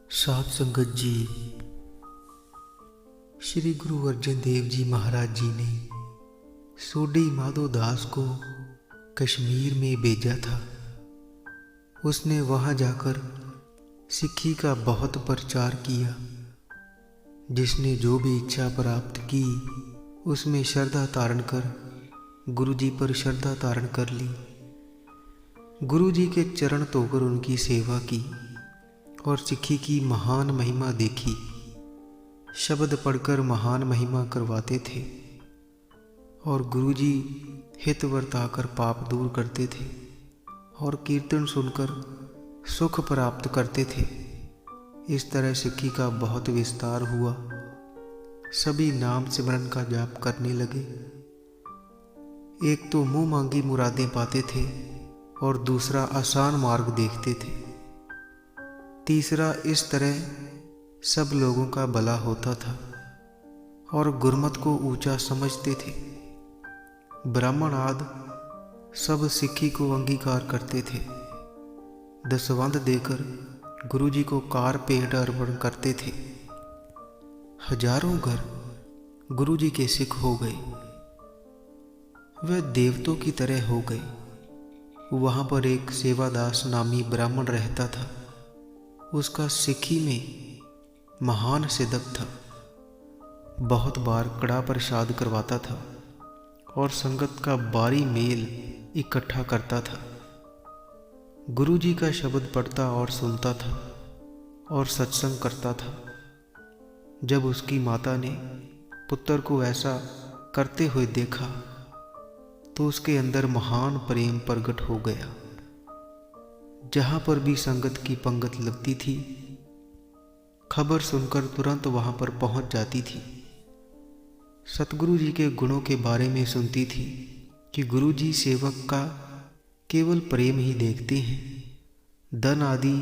साध संगत जी, श्री गुरु अर्जन देव जी महाराज जी ने सोडी माधो दास को कश्मीर में भेजा था। उसने वहां जाकर सिक्खी का बहुत प्रचार किया। जिसने जो भी इच्छा प्राप्त की उसमें श्रद्धा धारण कर गुरु जी पर श्रद्धा धारण कर ली। गुरु जी के चरण धोकर उनकी सेवा की और सिक्खी की महान महिमा देखी। शब्द पढ़कर महान महिमा करवाते थे और गुरु जी हित वर्ताकर पाप दूर करते थे और कीर्तन सुनकर सुख प्राप्त करते थे। इस तरह सिक्खी का बहुत विस्तार हुआ। सभी नाम सिमरन का जाप करने लगे। एक तो मुंह मांगी मुरादें पाते थे और दूसरा आसान मार्ग देखते थे। तीसरा इस तरह सब लोगों का भला होता था और गुरमत को ऊंचा समझते थे। ब्राह्मण आदि सब सिक्खी को अंगीकार करते थे। दसवंध देकर गुरु जी को कार भेंट अर्पण करते थे। हजारों घर गुरु जी के सिख हो गए। वह देवतों की तरह हो गए। वहां पर एक सेवादास नामी ब्राह्मण रहता था। उसका सिक्खी में महान सिदक था। बहुत बार कड़ा प्रसाद करवाता था और संगत का भारी मेल इकट्ठा करता था। गुरु जी का शब्द पढ़ता और सुनता था और सत्संग करता था। जब उसकी माता ने पुत्र को ऐसा करते हुए देखा तो उसके अंदर महान प्रेम प्रकट हो गया। जहां पर भी संगत की पंगत लगती थी, खबर सुनकर तुरंत वहां पर पहुंच जाती थी। सतगुरु जी के गुणों के बारे में सुनती थी कि गुरु जी सेवक का केवल प्रेम ही देखते हैं। धन आदि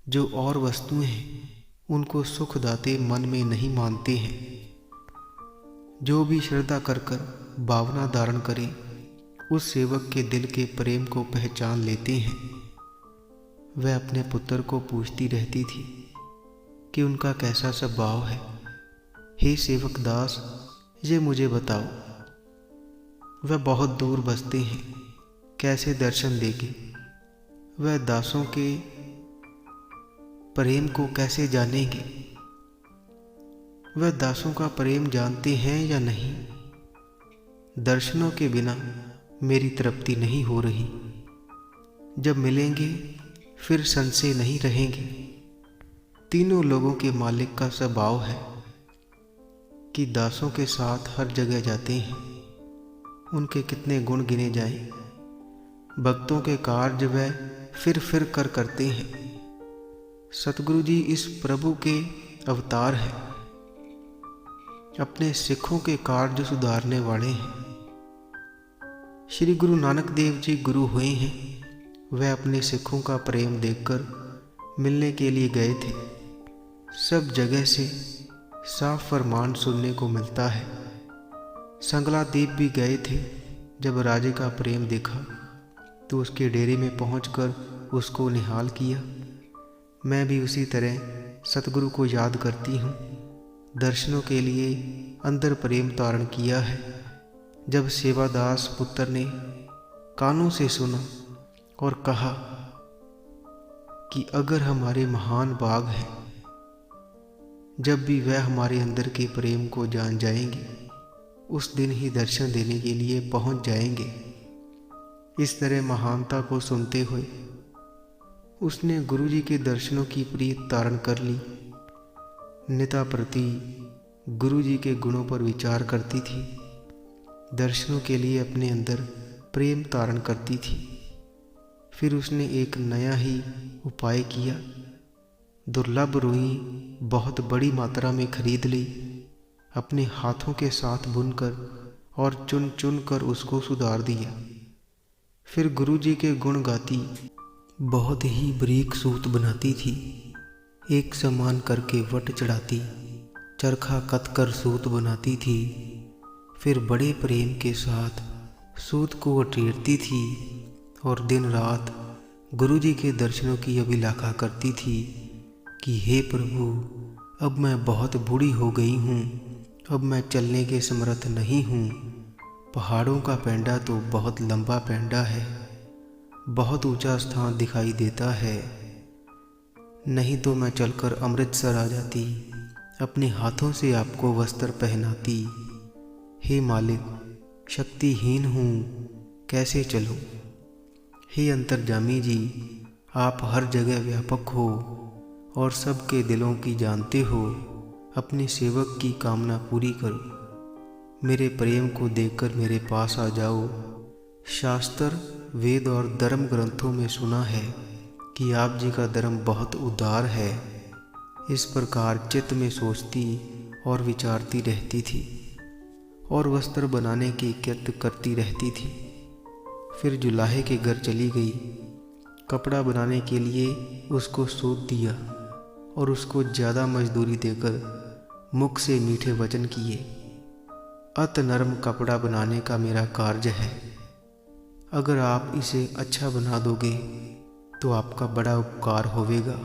जो और वस्तुएं हैं उनको सुख दाते मन में नहीं मानते हैं। जो भी श्रद्धा कर भावना धारण करे उस सेवक के दिल के प्रेम को पहचान लेते हैं। वह अपने पुत्र को पूछती रहती थी कि उनका कैसा स्वभाव है। हे सेवक दास, ये मुझे बताओ। वह बहुत दूर बसते हैं, कैसे दर्शन देंगे? वह दासों के प्रेम को कैसे जानेंगे? वह दासों का प्रेम जानते हैं या नहीं? दर्शनों के बिना मेरी तृप्ति नहीं हो रही। जब मिलेंगे फिर संशय नहीं रहेंगे। तीनों लोगों के मालिक का स्वभाव है कि दासों के साथ हर जगह जाते हैं। उनके कितने गुण गिने जाएं। भक्तों के कार्य वह फिर कर करते हैं। सतगुरु जी इस प्रभु के अवतार हैं। अपने सिखों के कार्य सुधारने वाले हैं। श्री गुरु नानक देव जी गुरु हुए हैं। वह अपने सिखों का प्रेम देखकर मिलने के लिए गए थे। सब जगह से साफ फरमान सुनने को मिलता है। संगला दीप भी गए थे। जब राजे का प्रेम देखा तो उसके डेरे में पहुंचकर उसको निहाल किया। मैं भी उसी तरह सतगुरु को याद करती हूँ। दर्शनों के लिए अंदर प्रेम धारण किया है। जब सेवादास पुत्र ने कानों से सुना और कहा कि अगर हमारे महान बाग हैं, जब भी वह हमारे अंदर के प्रेम को जान जाएंगे उस दिन ही दर्शन देने के लिए पहुंच जाएंगे। इस तरह महानता को सुनते हुए उसने गुरु जी के दर्शनों की प्रीत धारण कर ली। निता प्रति गुरु जी के गुणों पर विचार करती थी। दर्शनों के लिए अपने अंदर प्रेम धारण करती थी। फिर उसने एक नया ही उपाय किया। दुर्लभ रुई बहुत बड़ी मात्रा में खरीद ली। अपने हाथों के साथ बुनकर और चुन चुन कर उसको सुधार दिया। फिर गुरु जी के गुण गाती बहुत ही बारीक सूत बनाती थी। एक समान करके वट चढ़ाती, चरखा कत कर सूत बनाती थी। फिर बड़े प्रेम के साथ सूत को अटेरती थी और दिन रात गुरु जी के दर्शनों की अभिलाषा करती थी। कि हे प्रभु, अब मैं बहुत बूढ़ी हो गई हूँ, अब मैं चलने के समर्थ नहीं हूँ। पहाड़ों का पैंडा तो बहुत लंबा पैंडा है, बहुत ऊंचा स्थान दिखाई देता है। नहीं तो मैं चलकर अमृतसर आ जाती, अपने हाथों से आपको वस्त्र पहनाती। हे मालिक, शक्तिहीन हूँ, कैसे चलूँ। हे अंतर्जामी जी, आप हर जगह व्यापक हो और सबके दिलों की जानते हो। अपने सेवक की कामना पूरी करो, मेरे प्रेम को देखकर मेरे पास आ जाओ। शास्त्र, वेद और धर्म ग्रंथों में सुना है कि आप जी का धर्म बहुत उदार है। इस प्रकार चित्त में सोचती और विचारती रहती थी और वस्त्र बनाने की कृत्य करती रहती थी। फिर जुलाहे के घर चली गई। कपड़ा बनाने के लिए उसको सूत दिया और उसको ज़्यादा मजदूरी देकर मुख से मीठे वचन किए। अत नरम कपड़ा बनाने का मेरा कार्य है, अगर आप इसे अच्छा बना दोगे तो आपका बड़ा उपकार होवेगा।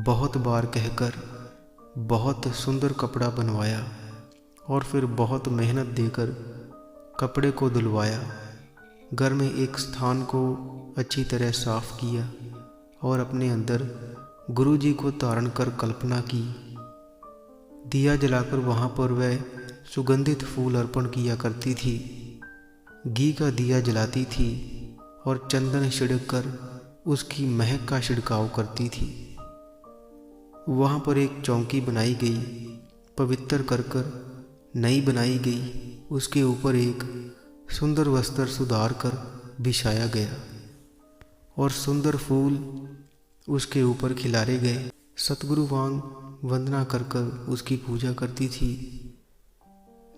बहुत बार कहकर बहुत सुंदर कपड़ा बनवाया और फिर बहुत मेहनत देकर कपड़े को धुलवाया। घर में एक स्थान को अच्छी तरह साफ किया और अपने अंदर गुरुजी को तारण कर कल्पना की। दिया जलाकर वहाँ पर वह सुगंधित फूल अर्पण किया करती थी, घी का दिया जलाती थी और चंदन छिड़क कर उसकी महक का छिड़काव करती थी। वहाँ पर एक चौकी बनाई गई, पवित्र कर कर नई बनाई गई। उसके ऊपर एक सुंदर वस्त्र सुधार कर बिछाया गया और सुंदर फूल उसके ऊपर खिलारे गए। सतगुरु वांग वंदना कर कर उसकी पूजा करती थी।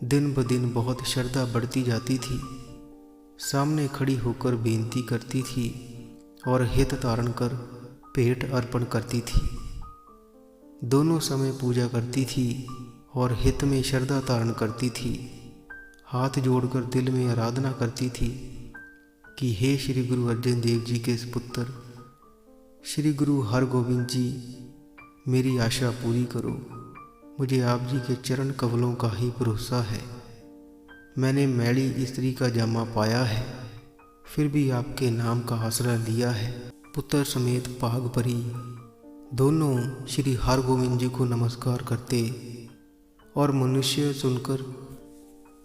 दिन ब दिन बहुत श्रद्धा बढ़ती जाती थी। सामने खड़ी होकर बेनती करती थी और हित तारण कर भेंट अर्पण करती थी। दोनों समय पूजा करती थी और हित में श्रद्धा धारण करती थी। हाथ जोड़कर दिल में आराधना करती थी कि हे श्री गुरु अर्जन देव जी के पुत्र श्री गुरु हरगोविंद जी, मेरी आशा पूरी करो। मुझे आप जी के चरण कमलों का ही भरोसा है। मैंने मैली स्त्री का जामा पाया है, फिर भी आपके नाम का आसरा लिया है। पुत्र समेत पाग परी दोनों श्री हरगोविंद जी को नमस्कार करते और मनुष्य सुनकर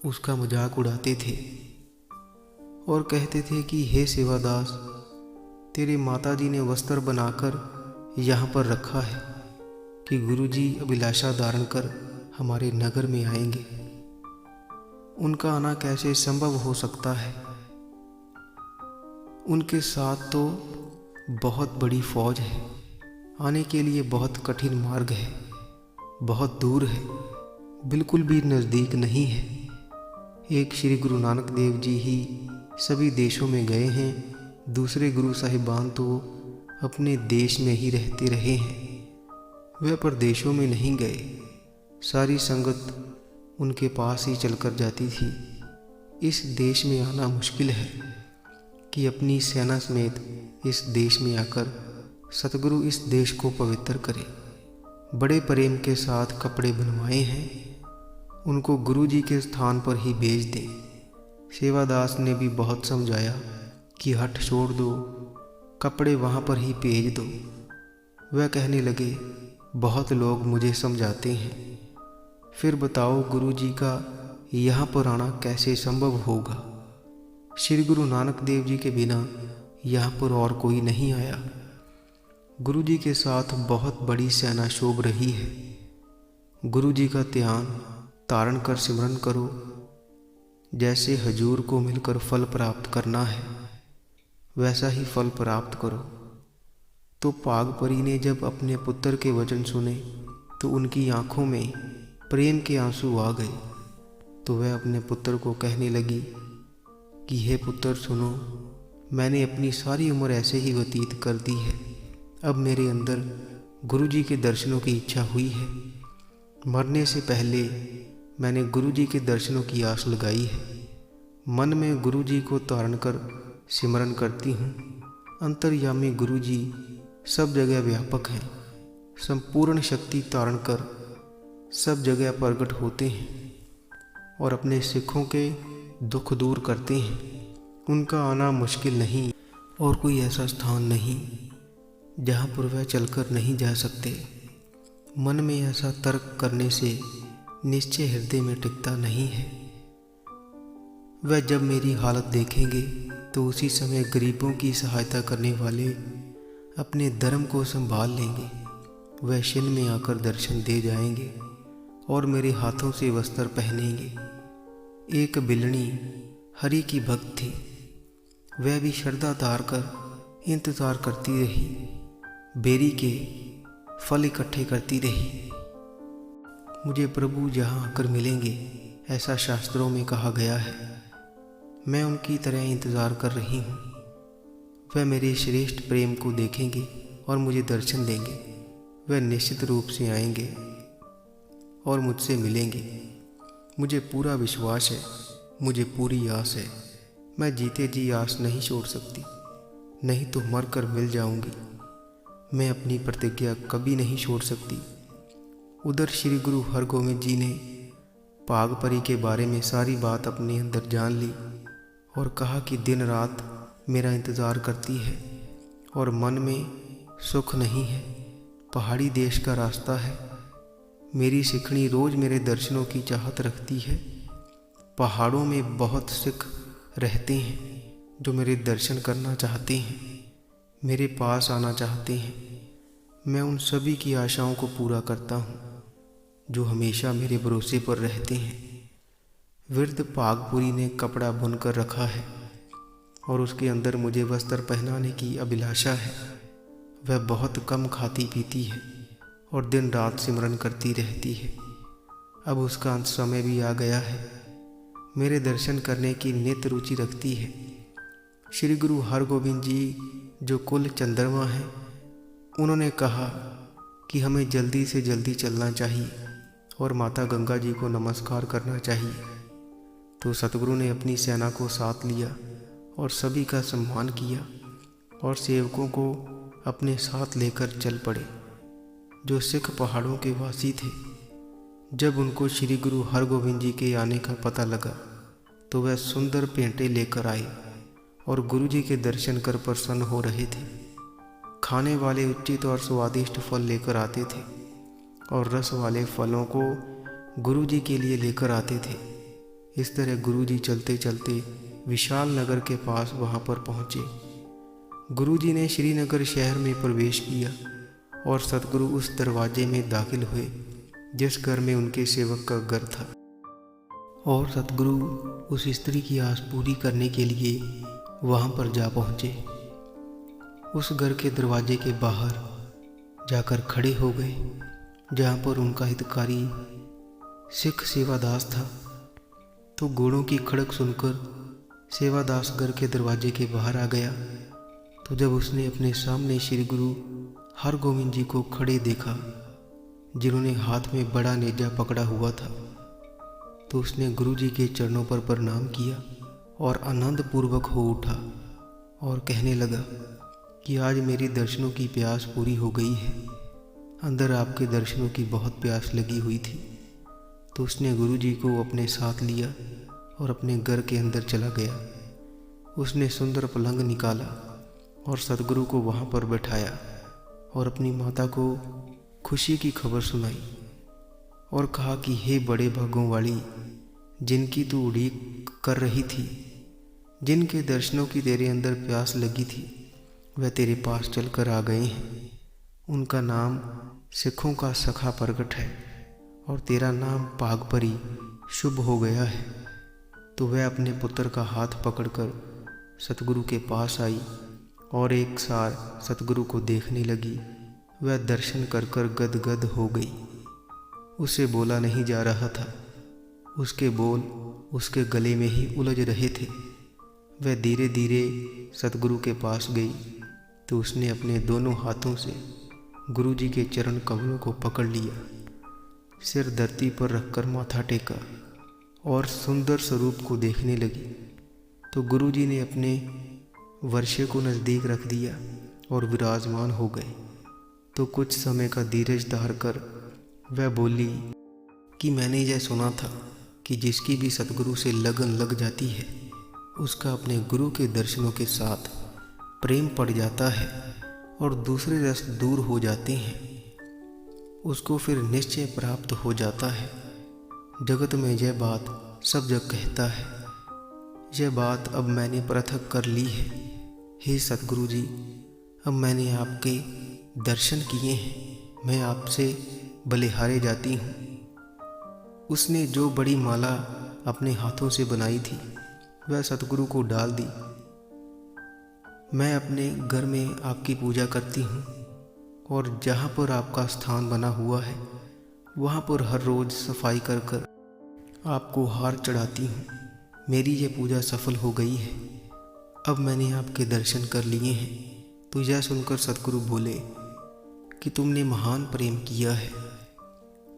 उसका मजाक उड़ाते थे और कहते थे कि हे सेवादास, तेरे माताजी ने वस्त्र बनाकर यहाँ पर रखा है कि गुरुजी अभिलाषा धारण कर हमारे नगर में आएंगे। उनका आना कैसे संभव हो सकता है? उनके साथ तो बहुत बड़ी फौज है, आने के लिए बहुत कठिन मार्ग है, बहुत दूर है, बिल्कुल भी नज़दीक नहीं है। एक श्री गुरु नानक देव जी ही सभी देशों में गए हैं, दूसरे गुरु साहिबान तो अपने देश में ही रहते रहे हैं, वे परदेशों में नहीं गए। सारी संगत उनके पास ही चलकर जाती थी। इस देश में आना मुश्किल है कि अपनी सेना समेत इस देश में आकर सतगुरु इस देश को पवित्र करे। बड़े प्रेम के साथ कपड़े बनवाए हैं, उनको गुरु जी के स्थान पर ही भेज दे। सेवादास ने भी बहुत समझाया कि हठ छोड़ दो, कपड़े वहाँ पर ही भेज दो। वह कहने लगे, बहुत लोग मुझे समझाते हैं, फिर बताओ गुरु जी का यहाँ पर आना कैसे संभव होगा। श्री गुरु नानक देव जी के बिना यहाँ पर और कोई नहीं आया। गुरु जी के साथ बहुत बड़ी सेना शोभ रही है। गुरु जी का ध्यान तारण कर सिमरन करो। जैसे हजूर को मिलकर फल प्राप्त करना है, वैसा ही फल प्राप्त करो। तो पागपरी ने जब अपने पुत्र के वचन सुने तो उनकी आंखों में प्रेम के आंसू आ गए। तो वह अपने पुत्र को कहने लगी कि हे पुत्र सुनो, मैंने अपनी सारी उम्र ऐसे ही व्यतीत कर दी है। अब मेरे अंदर गुरु जी के दर्शनों की इच्छा हुई है। मरने से पहले मैंने गुरु जी के दर्शनों की आस लगाई है। मन में गुरु जी को तारण कर सिमरन करती हूँ। अंतर्यामी गुरु जी सब जगह व्यापक हैं, संपूर्ण शक्ति तारण कर सब जगह प्रकट होते हैं और अपने सिखों के दुख दूर करते हैं। उनका आना मुश्किल नहीं और कोई ऐसा स्थान नहीं जहाँ पर वह चलकर नहीं जा सकते। मन में ऐसा तर्क करने से निश्चय हृदय में टिकता नहीं है। वह जब मेरी हालत देखेंगे तो उसी समय गरीबों की सहायता करने वाले अपने धर्म को संभाल लेंगे। वह क्षण में आकर दर्शन दे जाएंगे और मेरे हाथों से वस्त्र पहनेंगे। एक बिलनी हरि की भक्त थी, वह भी श्रद्धा धार कर इंतजार करती रही, बेरी के फल इकट्ठे करती रही। मुझे प्रभु जहाँ आकर मिलेंगे ऐसा शास्त्रों में कहा गया है। मैं उनकी तरह इंतज़ार कर रही हूँ। वह मेरे श्रेष्ठ प्रेम को देखेंगे और मुझे दर्शन देंगे। वह निश्चित रूप से आएंगे और मुझसे मिलेंगे। मुझे पूरा विश्वास है, मुझे पूरी आस है। मैं जीते जी आस नहीं छोड़ सकती, नहीं तो मर कर मिल जाऊंगी। मैं अपनी प्रतिज्ञा कभी नहीं छोड़ सकती। उधर श्री गुरु हरगोविंद जी ने पागपरी के बारे में सारी बात अपने अंदर जान ली और कहा कि दिन रात मेरा इंतज़ार करती है और मन में सुख नहीं है। पहाड़ी देश का रास्ता है। मेरी सिखणी रोज़ मेरे दर्शनों की चाहत रखती है। पहाड़ों में बहुत सिख रहते हैं जो मेरे दर्शन करना चाहते हैं, मेरे पास आना चाहते हैं। मैं उन सभी की आशाओं को पूरा करता हूँ जो हमेशा मेरे भरोसे पर रहते हैं। वृद्ध पागपुरी ने कपड़ा बुनकर रखा है और उसके अंदर मुझे वस्त्र पहनाने की अभिलाषा है। वह बहुत कम खाती पीती है और दिन रात सिमरन करती रहती है। अब उसका अंत समय भी आ गया है। मेरे दर्शन करने की नित्य रुचि रखती है। श्री गुरु हरगोविंद जी जो कुल चंद्रमा हैं, उन्होंने कहा कि हमें जल्दी से जल्दी चलना चाहिए और माता गंगा जी को नमस्कार करना चाहिए। तो सतगुरु ने अपनी सेना को साथ लिया और सभी का सम्मान किया और सेवकों को अपने साथ लेकर चल पड़े जो सिख पहाड़ों के वासी थे। जब उनको श्री गुरु हरगोविंद जी के आने का पता लगा तो वह सुंदर पेंटे लेकर आए और गुरु जी के दर्शन कर प्रसन्न हो रहे थे। खाने वाले उचित और स्वादिष्ट फल लेकर आते थे और रस वाले फलों को गुरु जी के लिए लेकर आते थे। इस तरह गुरु जी चलते चलते विशाल नगर के पास वहाँ पर पहुँचे। गुरु जी ने श्रीनगर शहर में प्रवेश किया और सतगुरु उस दरवाजे में दाखिल हुए जिस घर में उनके सेवक का घर था। और सतगुरु उस स्त्री की आस पूरी करने के लिए वहाँ पर जा पहुँचे। उस घर के दरवाजे के बाहर जाकर खड़े हो गए जहाँ पर उनका हितकारी सिख सेवादास था। तो घोड़ों की खड़क सुनकर सेवादास घर के दरवाजे के बाहर आ गया। तो जब उसने अपने सामने श्री गुरु हरगोविंद जी को खड़े देखा जिन्होंने हाथ में बड़ा नेजा पकड़ा हुआ था, तो उसने गुरु जी के चरणों पर प्रणाम किया और आनंद पूर्वक हो उठा और कहने लगा कि आज मेरी दर्शनों की प्यास पूरी हो गई है। अंदर आपके दर्शनों की बहुत प्यास लगी हुई थी। तो उसने गुरु जी को अपने साथ लिया और अपने घर के अंदर चला गया। उसने सुंदर पलंग निकाला और सतगुरु को वहाँ पर बैठाया और अपनी माता को खुशी की खबर सुनाई और कहा कि हे बड़े भागों वाली, जिनकी तू उड़ीक कर रही थी, जिनके दर्शनों की तेरे अंदर प्यास लगी थी, वह तेरे पास चलकर आ गए हैं। उनका नाम सिखों का सखा प्रगट है और तेरा नाम पागपरी शुभ हो गया है। तो वह अपने पुत्र का हाथ पकड़कर सतगुरु के पास आई और एक सार सतगुरु को देखने लगी। वह दर्शन कर कर गदगद हो गई। उसे बोला नहीं जा रहा था, उसके बोल उसके गले में ही उलझ रहे थे। वह धीरे धीरे सतगुरु के पास गई तो उसने अपने दोनों हाथों से गुरु जी के चरण कमलों को पकड़ लिया, सिर धरती पर रखकर माथा टेका और सुंदर स्वरूप को देखने लगी। तो गुरु जी ने अपने वर्षे को नज़दीक रख दिया और विराजमान हो गए। तो कुछ समय का धीरज धार कर वह बोली कि मैंने यह सुना था कि जिसकी भी सतगुरु से लगन लग जाती है उसका अपने गुरु के दर्शनों के साथ प्रेम पड़ जाता है और दूसरे रस दूर हो जाते हैं, उसको फिर निश्चय प्राप्त हो जाता है। जगत में यह बात सब जग कहता है। यह बात अब मैंने पृथक कर ली है। हे सतगुरु जी, अब मैंने आपके दर्शन किए हैं, मैं आपसे बलिहारे जाती हूँ। उसने जो बड़ी माला अपने हाथों से बनाई थी वह सतगुरु को डाल दी। मैं अपने घर में आपकी पूजा करती हूँ और जहाँ पर आपका स्थान बना हुआ है वहाँ पर हर रोज़ सफाई कर कर आपको हार चढ़ाती हूँ। मेरी ये पूजा सफल हो गई है। अब मैंने आपके दर्शन कर लिए हैं। तो यह सुनकर सतगुरु बोले कि तुमने महान प्रेम किया है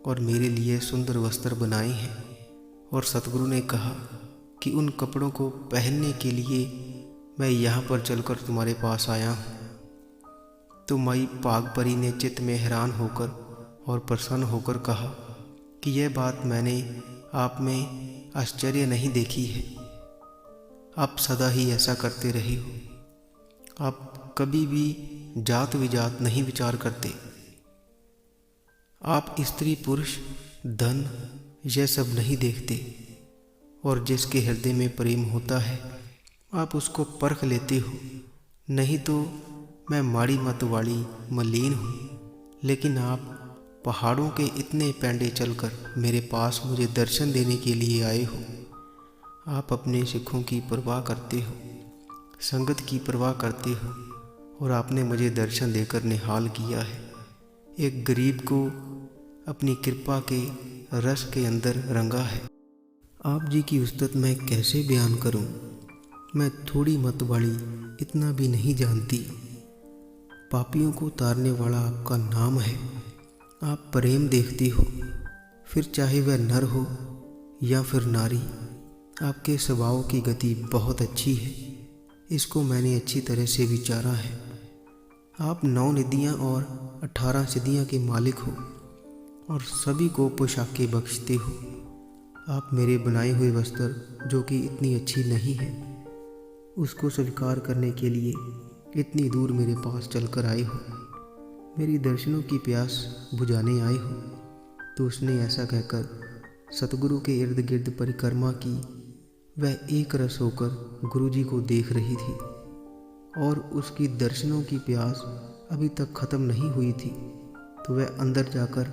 और मेरे लिए सुंदर वस्त्र बनाए हैं। और सतगुरु ने कहा कि उन कपड़ों को पहनने के लिए मैं यहाँ पर चलकर तुम्हारे पास आया हूँ। तो माई पागपरी ने चित्त में हैरान होकर और प्रसन्न होकर कहा कि यह बात मैंने आप में आश्चर्य नहीं देखी है। आप सदा ही ऐसा करते रहे हो। आप कभी भी जात विजात नहीं विचार करते। आप स्त्री पुरुष धन यह सब नहीं देखते और जिसके हृदय में प्रेम होता है आप उसको परख लेते हो। नहीं तो मैं माड़ी मत वाली मलिन हूँ, लेकिन आप पहाड़ों के इतने पैंडे चलकर मेरे पास मुझे दर्शन देने के लिए आए हो। आप अपने सिखों की परवाह करते हो, संगत की परवाह करते हो और आपने मुझे दर्शन देकर निहाल किया है। एक गरीब को अपनी कृपा के रस के अंदर रंगा है। आप जी की उस्तत मैं कैसे बयान करूं? मैं थोड़ी मत वाली इतना भी नहीं जानती। पापियों को तारने वाला आपका नाम है। आप प्रेम देखती हो, फिर चाहे वह नर हो या फिर नारी। आपके स्वभाव की गति बहुत अच्छी है, इसको मैंने अच्छी तरह से विचारा है। आप 9 निधियाँ और 18 सिद्धियाँ के मालिक हो और सभी को पोशाकें बख्शते हो। आप मेरे बनाए हुए वस्त्र जो कि इतनी अच्छी नहीं है उसको स्वीकार करने के लिए इतनी दूर मेरे पास चलकर आए हो। मेरी दर्शनों की प्यास बुझाने आए हो। तो उसने ऐसा कहकर सतगुरु के इर्द गिर्द परिक्रमा की। वह एक रस होकर गुरुजी को देख रही थी और उसकी दर्शनों की प्यास अभी तक खत्म नहीं हुई थी। तो वह अंदर जाकर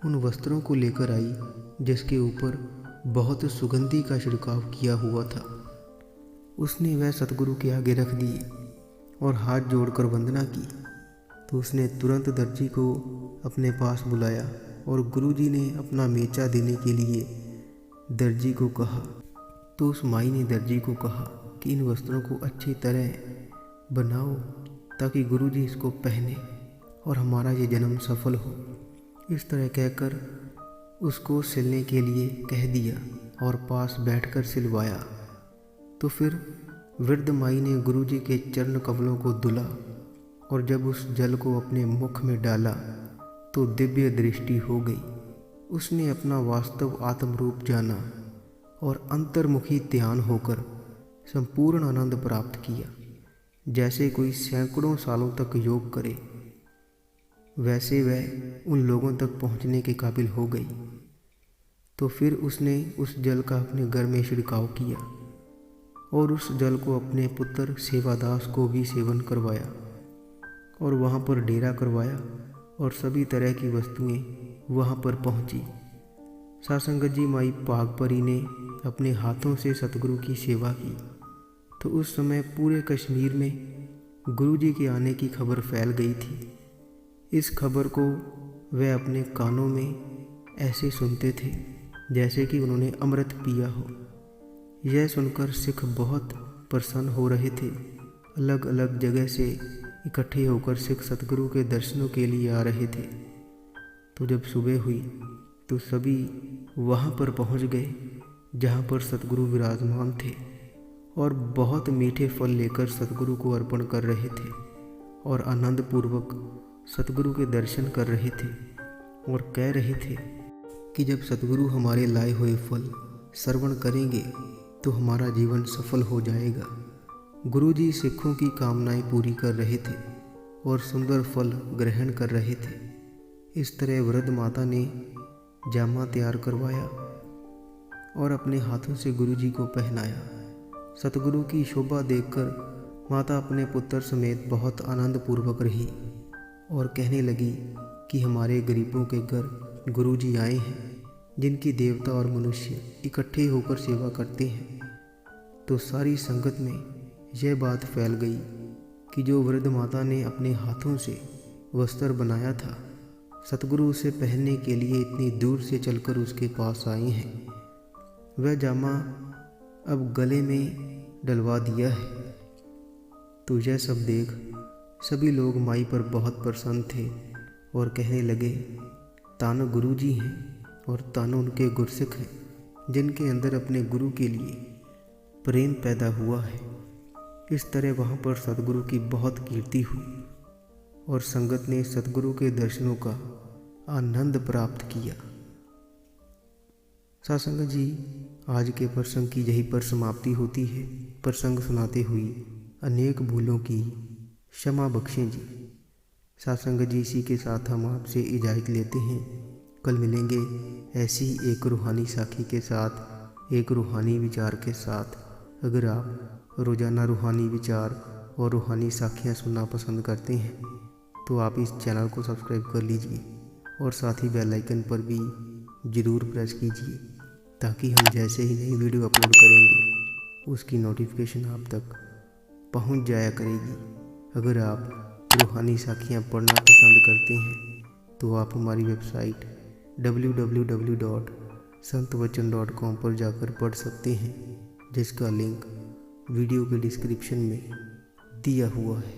उन वस्त्रों को लेकर आई जिसके ऊपर बहुत सुगंधी का छिड़काव किया हुआ था। उसने वह सतगुरु के आगे रख दिए और हाथ जोड़कर वंदना की। तो उसने तुरंत दर्जी को अपने पास बुलाया और गुरुजी ने अपना मेचा देने के लिए दर्जी को कहा। तो उस माई ने दर्जी को कहा कि इन वस्त्रों को अच्छी तरह बनाओ ताकि गुरुजी इसको पहने और हमारा ये जन्म सफल हो। इस तरह कहकर उसको सिलने के लिए कह दिया और पास बैठकर सिलवाया। तो फिर वृद्ध माई ने गुरुजी के चरण कमलों को धुला और जब उस जल को अपने मुख में डाला तो दिव्य दृष्टि हो गई। उसने अपना वास्तव आत्म रूप जाना और अंतर्मुखी ध्यान होकर संपूर्ण आनंद प्राप्त किया। जैसे कोई सैकड़ों सालों तक योग करे वैसे वह उन लोगों तक पहुंचने के काबिल हो गई। तो फिर उसने उस जल का अपने घर में छिड़काव किया और उस जल को अपने पुत्र सेवादास को भी सेवन करवाया और वहाँ पर डेरा करवाया और सभी तरह की वस्तुएं वहाँ पर पहुँची। सासंगत जी माई पागपरी ने अपने हाथों से सतगुरु की सेवा की। तो उस समय पूरे कश्मीर में गुरुजी के आने की खबर फैल गई थी। इस खबर को वे अपने कानों में ऐसे सुनते थे जैसे कि उन्होंने अमृत पिया हो। यह सुनकर सिख बहुत प्रसन्न हो रहे थे। अलग अलग जगह से इकट्ठे होकर सिख सतगुरु के दर्शनों के लिए आ रहे थे। तो जब सुबह हुई तो सभी वहाँ पर पहुँच गए जहाँ पर सतगुरु विराजमान थे और बहुत मीठे फल लेकर सतगुरु को अर्पण कर रहे थे और आनंदपूर्वक सतगुरु के दर्शन कर रहे थे और कह रहे थे कि जब सतगुरु हमारे लाए हुए फल श्रवण करेंगे तो हमारा जीवन सफल हो जाएगा। गुरुजी सिखों की कामनाएं पूरी कर रहे थे और सुंदर फल ग्रहण कर रहे थे। इस तरह वृद्ध माता ने जामा तैयार करवाया और अपने हाथों से गुरुजी को पहनाया। सतगुरु की शोभा देखकर माता अपने पुत्र समेत बहुत आनंदपूर्वक रही और कहने लगी कि हमारे गरीबों के घर गुरुजी आए हैं, जिनकी देवता और मनुष्य इकट्ठे होकर सेवा करते हैं। तो सारी संगत में यह बात फैल गई कि जो वृद्ध माता ने अपने हाथों से वस्त्र बनाया था, सतगुरु उसे पहनने के लिए इतनी दूर से चलकर उसके पास आए हैं। वह जामा अब गले में डलवा दिया है। तो यह सब देख सभी लोग माई पर बहुत प्रसन्न थे और कहने लगे, तानो गुरुजी हैं और तानो उनके गुरसिख हैं, जिनके अंदर अपने गुरु के लिए प्रेम पैदा हुआ है। इस तरह वहाँ पर सतगुरु की बहुत कीर्ति हुई और संगत ने सतगुरु के दर्शनों का आनंद प्राप्त किया। सासंगत जी, आज के प्रसंग की यही पर समाप्ति होती है। प्रसंग सुनाते हुए अनेक भूलों की क्षमा बख्शें जी। सासंगत जी, इसी के साथ हम आपसे इजाज़त लेते हैं। कल मिलेंगे ऐसी ही एक रूहानी साखी के साथ, एक रूहानी विचार के साथ। अगर आप रोज़ाना रूहानी विचार और रूहानी साखियाँ सुनना पसंद करते हैं तो आप इस चैनल को सब्सक्राइब कर लीजिए और साथ ही बेल आइकन पर भी ज़रूर प्रेस कीजिए, ताकि हम जैसे ही नई वीडियो अपलोड करेंगे उसकी नोटिफिकेशन आप तक पहुंच जाया करेगी। अगर आप रूहानी साखियाँ पढ़ना पसंद करते हैं तो आप हमारी वेबसाइट www.santwachan.com पर जाकर पढ़ सकते हैं, जिसका लिंक वीडियो के डिस्क्रिप्शन में दिया हुआ है।